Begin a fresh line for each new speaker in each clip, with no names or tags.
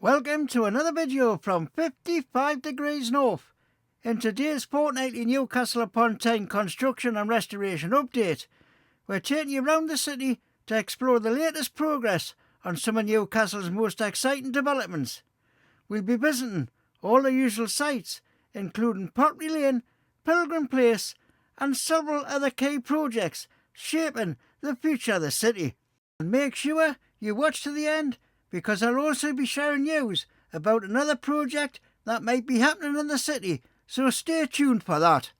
Welcome to another video from 55 degrees north. In today's fortnightly Newcastle upon Tyne construction and restoration update, we're taking you around the city to explore the latest progress on some of Newcastle's most exciting developments. We'll be visiting all the usual sites, including Pottery Lane, Pilgrim Place and several other key projects shaping the future of the city. And make sure you watch to the end, because I'll also be sharing news about another project that might be happening in the city, so stay tuned for that.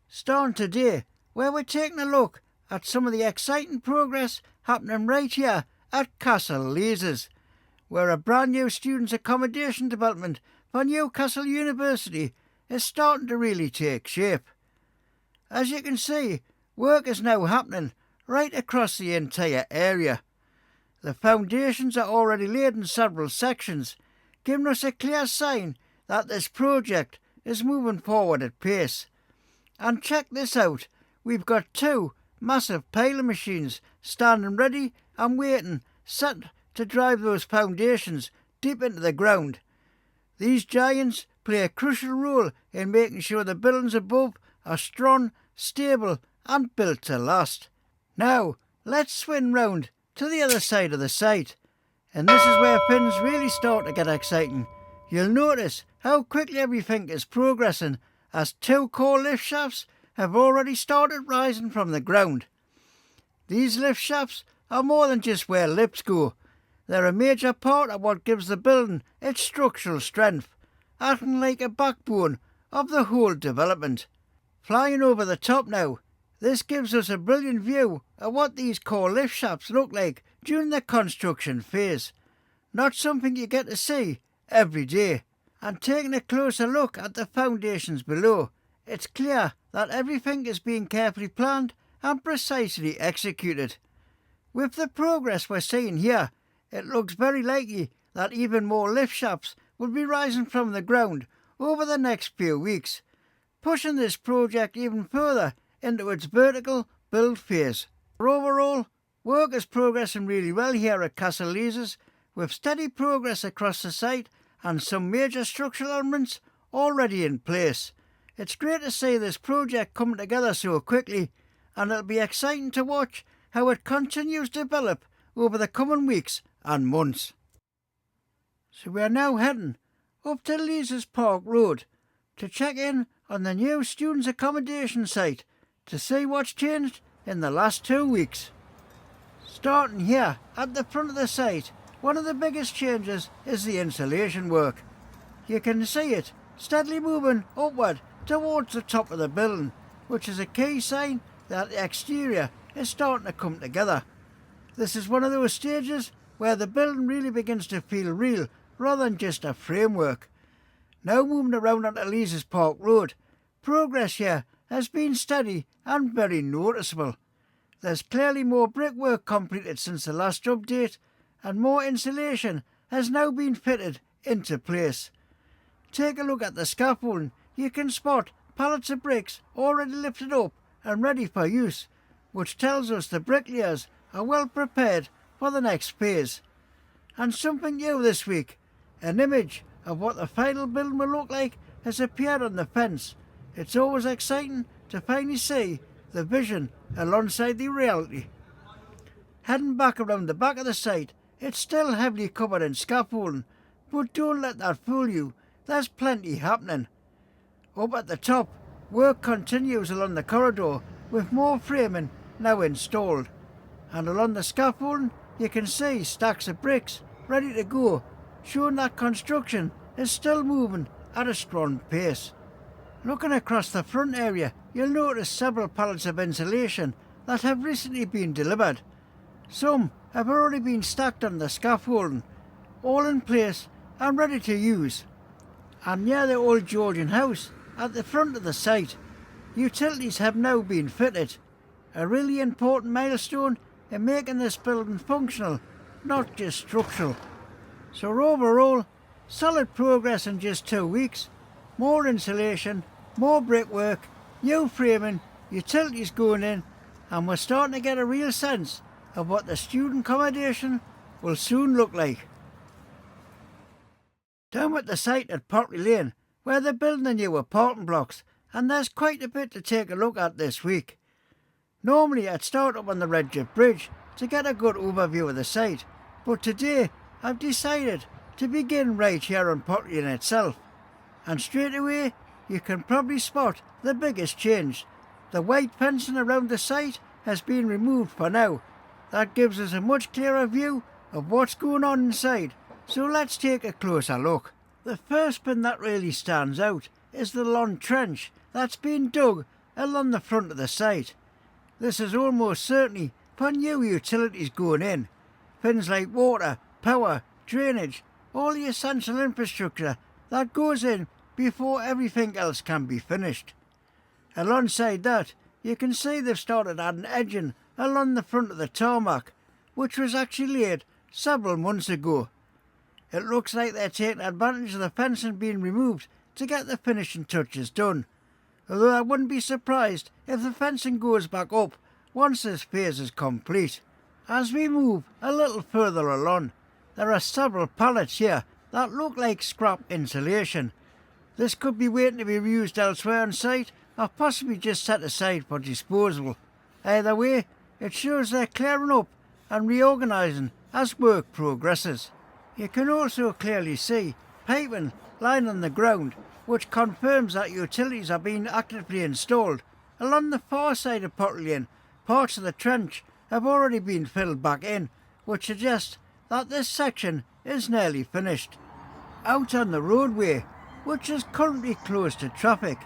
Starting today, where we're taking a look at some of the exciting progress happening right here at Castle Leazes, where a brand new students' accommodation development for Newcastle University is starting to really take shape. As you can see, work is now happening right across the entire area. The foundations are already laid in several sections, giving us a clear sign that this project is moving forward at pace. And check this out, we've got two massive piler machines standing ready and waiting, set to drive those foundations deep into the ground. These giants play a crucial role in making sure the buildings above are strong, stable and built to last. Now, let's swing round to the other side of the site, and this is where things really start to get exciting. You'll notice how quickly everything is progressing, as two core lift shafts have already started rising from the ground. These lift shafts are more than just where lifts go. They're a major part of what gives the building its structural strength, acting like a backbone of the whole development. Flying over the top now, this gives us a brilliant view of what these core lift shafts look like during the construction phase. Not something you get to see every day. And taking a closer look at the foundations below, it's clear that everything is being carefully planned and precisely executed. With the progress we're seeing here, it looks very likely that even more lift shafts will be rising from the ground over the next few weeks, pushing this project even further into its vertical build phase. Overall, work is progressing really well here at Castle Leazes, with steady progress across the site and some major structural elements already in place. It's great to see this project coming together so quickly, and it'll be exciting to watch how it continues to develop over the coming weeks and months. So we are now heading up to Leazes Park Road to check in on the new students' accommodation site to see what's changed in the last 2 weeks. Starting here at the front of the site, one of the biggest changes is the insulation work. You can see it steadily moving upward towards the top of the building, which is a key sign that the exterior is starting to come together. This is one of those stages where the building really begins to feel real rather than just a framework. Now moving around onto Leazes Park Road, progress here has been steady and very noticeable. There's clearly more brickwork completed since the last update, and more insulation has now been fitted into place. Take a look at the scaffolding. You can spot pallets of bricks already lifted up and ready for use, which tells us the bricklayers are well prepared for the next phase. And something new this week, an image of what the final building will look like has appeared on the fence. It's always exciting to finally see the vision alongside the reality. Heading back around the back of the site, it's still heavily covered in scaffolding, but don't let that fool you, there's plenty happening. Up at the top, work continues along the corridor with more framing now installed, and along the scaffolding you can see stacks of bricks ready to go, showing that construction is still moving at a strong pace. Looking across the front area, you'll notice several pallets of insulation that have recently been delivered. Some have already been stacked on the scaffolding, all in place and ready to use. And near the old Hadrian House, at the front of the site, utilities have now been fitted, a really important milestone in making this building functional, not just structural. So overall, solid progress in just 2 weeks. More insulation, more brickwork, new framing, utilities going in, and we're starting to get a real sense of what the student accommodation will soon look like. Down at the site at Pottery Lane, where they're building the new apartment blocks, and there's quite a bit to take a look at this week. Normally I'd start up on the Leazes Bridge to get a good overview of the site, but today I've decided to begin right here on Pottery Lane itself. And straight away you can probably spot the biggest change. The white fencing around the site has been removed for now. That gives us a much clearer view of what's going on inside, so let's take a closer look. The first bit that really stands out is the long trench that's been dug along the front of the site. This is almost certainly for new utilities going in. Things like water, power, drainage, all the essential infrastructure that goes in before everything else can be finished. Alongside that, you can see they've started adding edging along the front of the tarmac, which was actually laid several months ago. It looks like they're taking advantage of the fencing being removed to get the finishing touches done, although I wouldn't be surprised if the fencing goes back up once this phase is complete. As we move a little further along, there are several pallets here that look like scrap insulation. This could be waiting to be reused elsewhere on site, or possibly just set aside for disposal. Either way, it shows they're clearing up and reorganising as work progresses. You can also clearly see pavement lying on the ground, which confirms that utilities are being actively installed. Along the far side of Pottery Lane, parts of the trench have already been filled back in, which suggests that this section is nearly finished. Out on the roadway, which is currently closed to traffic,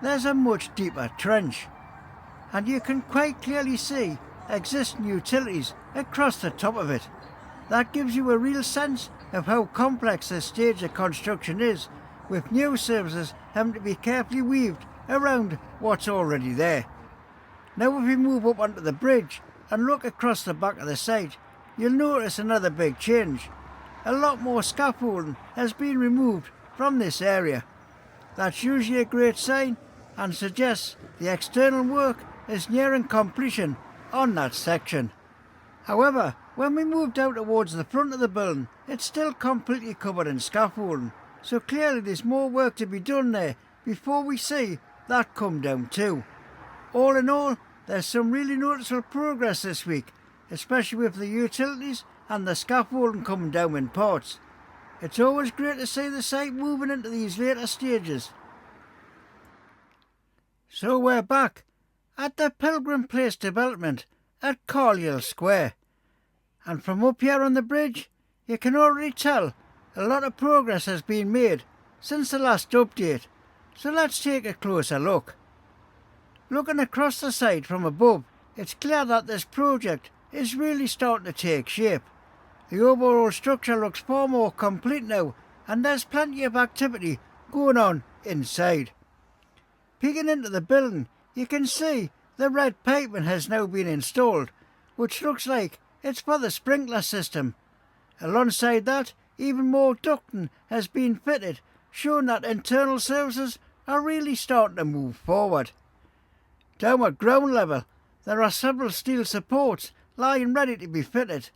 there's a much deeper trench, and you can quite clearly see existing utilities across the top of it. That gives you a real sense of how complex this stage of construction is, with new services having to be carefully weaved around what's already there. Now if we move up onto the bridge and look across the back of the site, you'll notice another big change. A lot more scaffolding has been removed from this area. That's usually a great sign and suggests the external work is nearing completion on that section. However, when we moved out towards the front of the building, it's still completely covered in scaffolding, so clearly there's more work to be done there before we see that come down too. All in all, there's some really noticeable progress this week, especially with the utilities and the scaffolding coming down in parts. It's always great to see the site moving into these later stages. So we're back at the Pilgrim Place development at Carlisle Square. And from up here on the bridge, you can already tell a lot of progress has been made since the last update. So let's take a closer look. Looking across the site from above, it's clear that this project is really starting to take shape. The overall structure looks far more complete now, and there's plenty of activity going on inside. Peeking into the building, you can see the red pavement has now been installed, which looks like it's for the sprinkler system. Alongside that, even more ducting has been fitted, showing that internal services are really starting to move forward. Down at ground level, there are several steel supports lying ready to be fitted,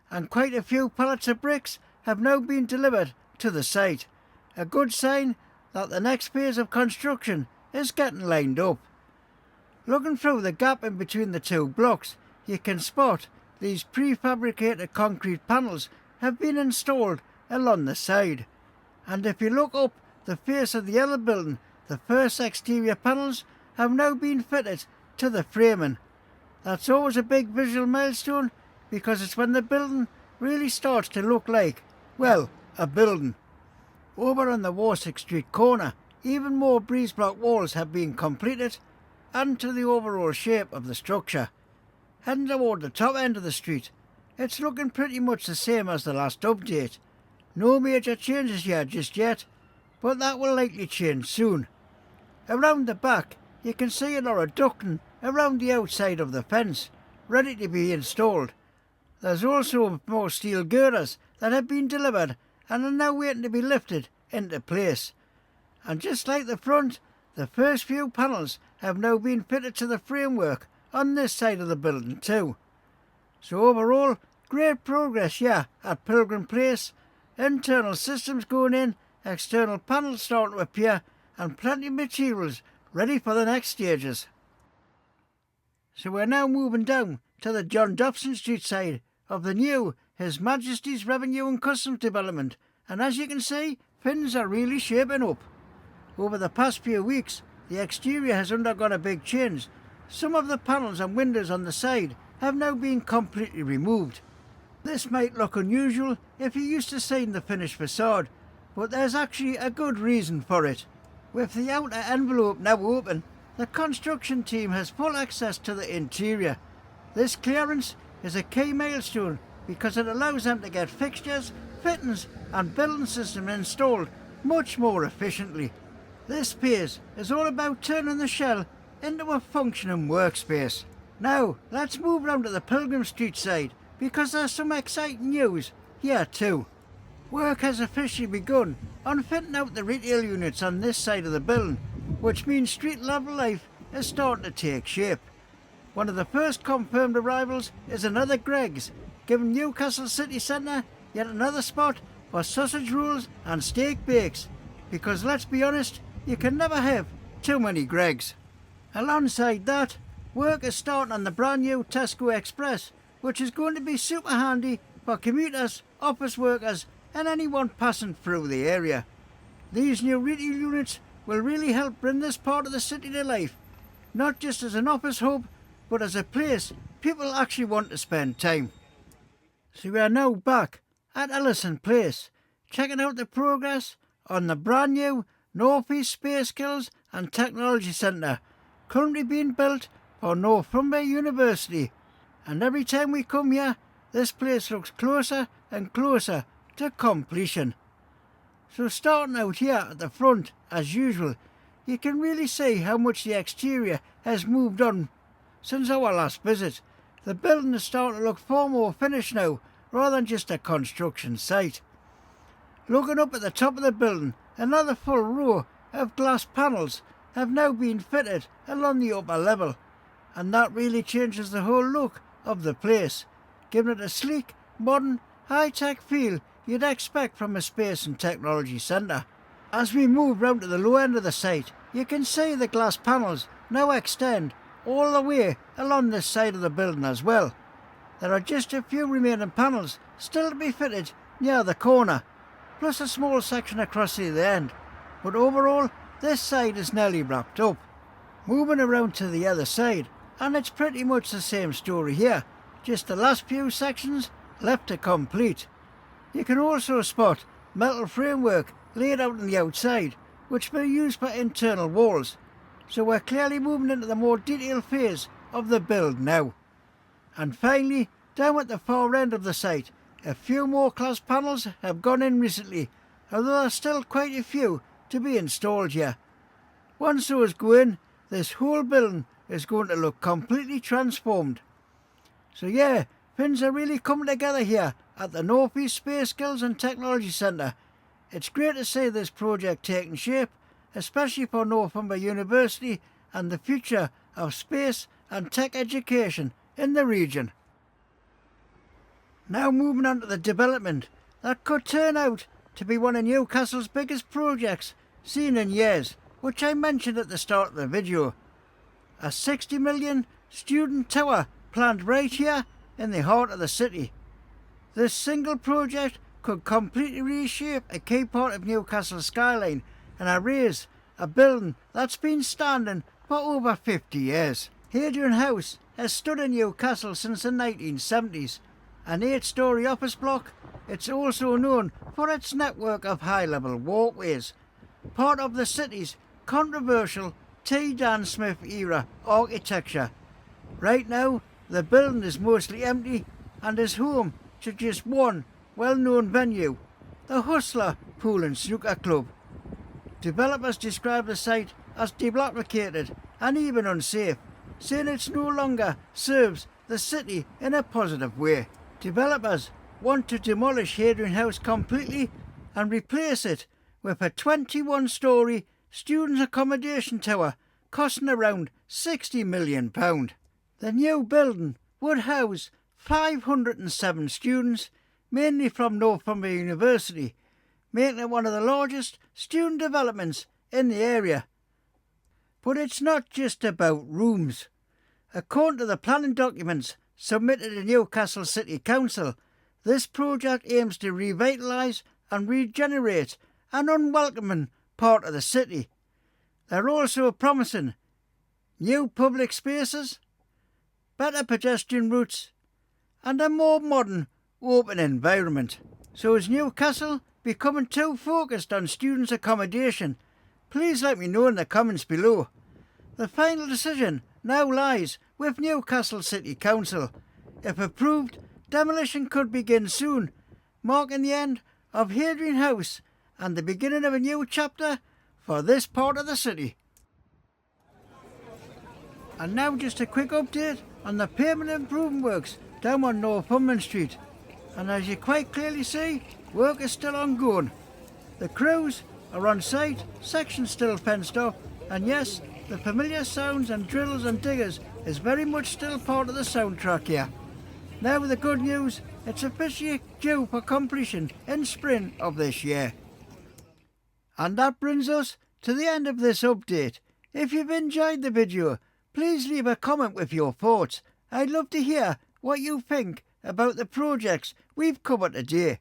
and quite a few pallets of bricks have now been delivered to the site, a good sign that the next phase of construction is getting lined up. Looking through the gap in between the two blocks, you can spot these prefabricated concrete panels have been installed along the side, and if you look up the face of the other building, the first exterior panels have now been fitted to the framing. That's always a big visual milestone, because it's when the building really starts to look like, well, a building. Over on the Warwick Street corner, even more breeze block walls have been completed, adding to the overall shape of the structure. Heading toward the top end of the street, it's looking pretty much the same as the last update. No major changes here just yet, but that will likely change soon. Around the back, you can see a lot of ducting around the outside of the fence, ready to be installed. There's also more steel girders that have been delivered and are now waiting to be lifted into place. And just like the front, the first few panels have now been fitted to the framework on this side of the building too. So overall, great progress here at Pilgrim Place, internal systems going in, external panels starting to appear, and plenty of materials ready for the next stages. So we're now moving down to the John Dobson Street side of the new His Majesty's Revenue and Customs Development, and as you can see, things are really shaping up. Over the past few weeks, the exterior has undergone a big change. Some of the panels and windows on the side have now been completely removed. This might look unusual if you're used to seeing the finished facade, but there's actually a good reason for it. With the outer envelope now open, the construction team has full access to the interior. This clearance is a key milestone because it allows them to get fixtures, fittings and building systems installed much more efficiently. This phase is all about turning the shell into a functioning workspace. Now let's move round to the Pilgrim Street side because there's some exciting news here too. Work has officially begun on fitting out the retail units on this side of the building, which means street level life is starting to take shape. One of the first confirmed arrivals is another Greggs, giving Newcastle city centre yet another spot for sausage rolls and steak bakes, because let's be honest, you can never have too many Greggs. Alongside that, work is starting on the brand new Tesco Express, which is going to be super handy for commuters, office workers and anyone passing through the area. These new retail units will really help bring this part of the city to life, not just as an office hub, but as a place people actually want to spend time. So we are now back at Ellison Place, checking out the progress on the brand new North East Space Skills and Technology Centre, currently being built for Northumberland University. And every time we come here, this place looks closer and closer to completion. So starting out here at the front, as usual, you can really see how much the exterior has moved on since our last visit. The building is starting to look far more finished now, rather than just a construction site. Looking up at the top of the building, another full row of glass panels have now been fitted along the upper level, and that really changes the whole look of the place, giving it a sleek, modern, high-tech feel you'd expect from a space and technology centre. As we move round to the low end of the site, you can see the glass panels now extend all the way along this side of the building as well. There are just a few remaining panels still to be fitted near the corner, plus a small section across the end, but overall this side is nearly wrapped up. Moving around to the other side, and it's pretty much the same story here, just the last few sections left to complete. You can also spot metal framework laid out on the outside, which will be used for internal walls, so we're clearly moving into the more detailed phase of the build now. And finally, down at the far end of the site, a few more glass panels have gone in recently, although there's still quite a few to be installed here. Once those go in, this whole building is going to look completely transformed. So yeah, things are really coming together here at the North East Space Skills and Technology Centre. It's great to see this project taking shape, especially for Northumberland University and the future of space and tech education in the region. Now moving on to the development that could turn out to be one of Newcastle's biggest projects seen in years, which I mentioned at the start of the video. A 60 million student tower planned right here in the heart of the city. This single project could completely reshape a key part of Newcastle's skyline and erase a building that's been standing for over 50 years. Hadrian House has stood in Newcastle since the 1970s. An 8-storey office block, it's also known for its network of high-level walkways, part of the city's controversial T. Dan Smith era architecture. Right now, the building is mostly empty and is home to just one well-known venue, the Hustler Pool and Snooker Club. Developers describe the site as dilapidated and even unsafe, saying it no longer serves the city in a positive way. Developers want to demolish Hadrian House completely and replace it with a 21-storey student accommodation tower costing around £60 million. The new building would house 507 students, mainly from Northumberland University, making it one of the largest student developments in the area. But it's not just about rooms. According to the planning documents submitted to Newcastle City Council, this project aims to revitalise and regenerate an unwelcoming part of the city. They're also promising new public spaces, better pedestrian routes and a more modern, open environment. So is Newcastle becoming too focused on students' accommodation? Please let me know in the comments below. The final decision now lies with Newcastle City Council. If approved, demolition could begin soon, marking the end of Hadrian House and the beginning of a new chapter for this part of the city. And now just a quick update on the pavement improvement works down on Northumberland Street. And as you quite clearly see, work is still ongoing. The crews are on site, sections still fenced off, and yes, the familiar sounds and drills and diggers is very much still part of the soundtrack here. Now with the good news, it's officially due for completion in spring of this year. And that brings us to the end of this update. If you've enjoyed the video, please leave a comment with your thoughts. I'd love to hear what you think about the projects we've covered today.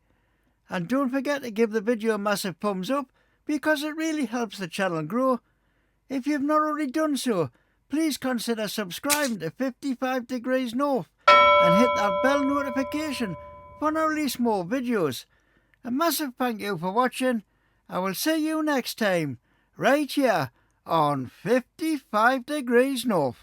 And don't forget to give the video a massive thumbs up because it really helps the channel grow. If you've not already done so, please consider subscribing to 55 Degrees North and hit that bell notification for when I release more videos. A massive thank you for watching. I will see you next time, right here on 55 Degrees North.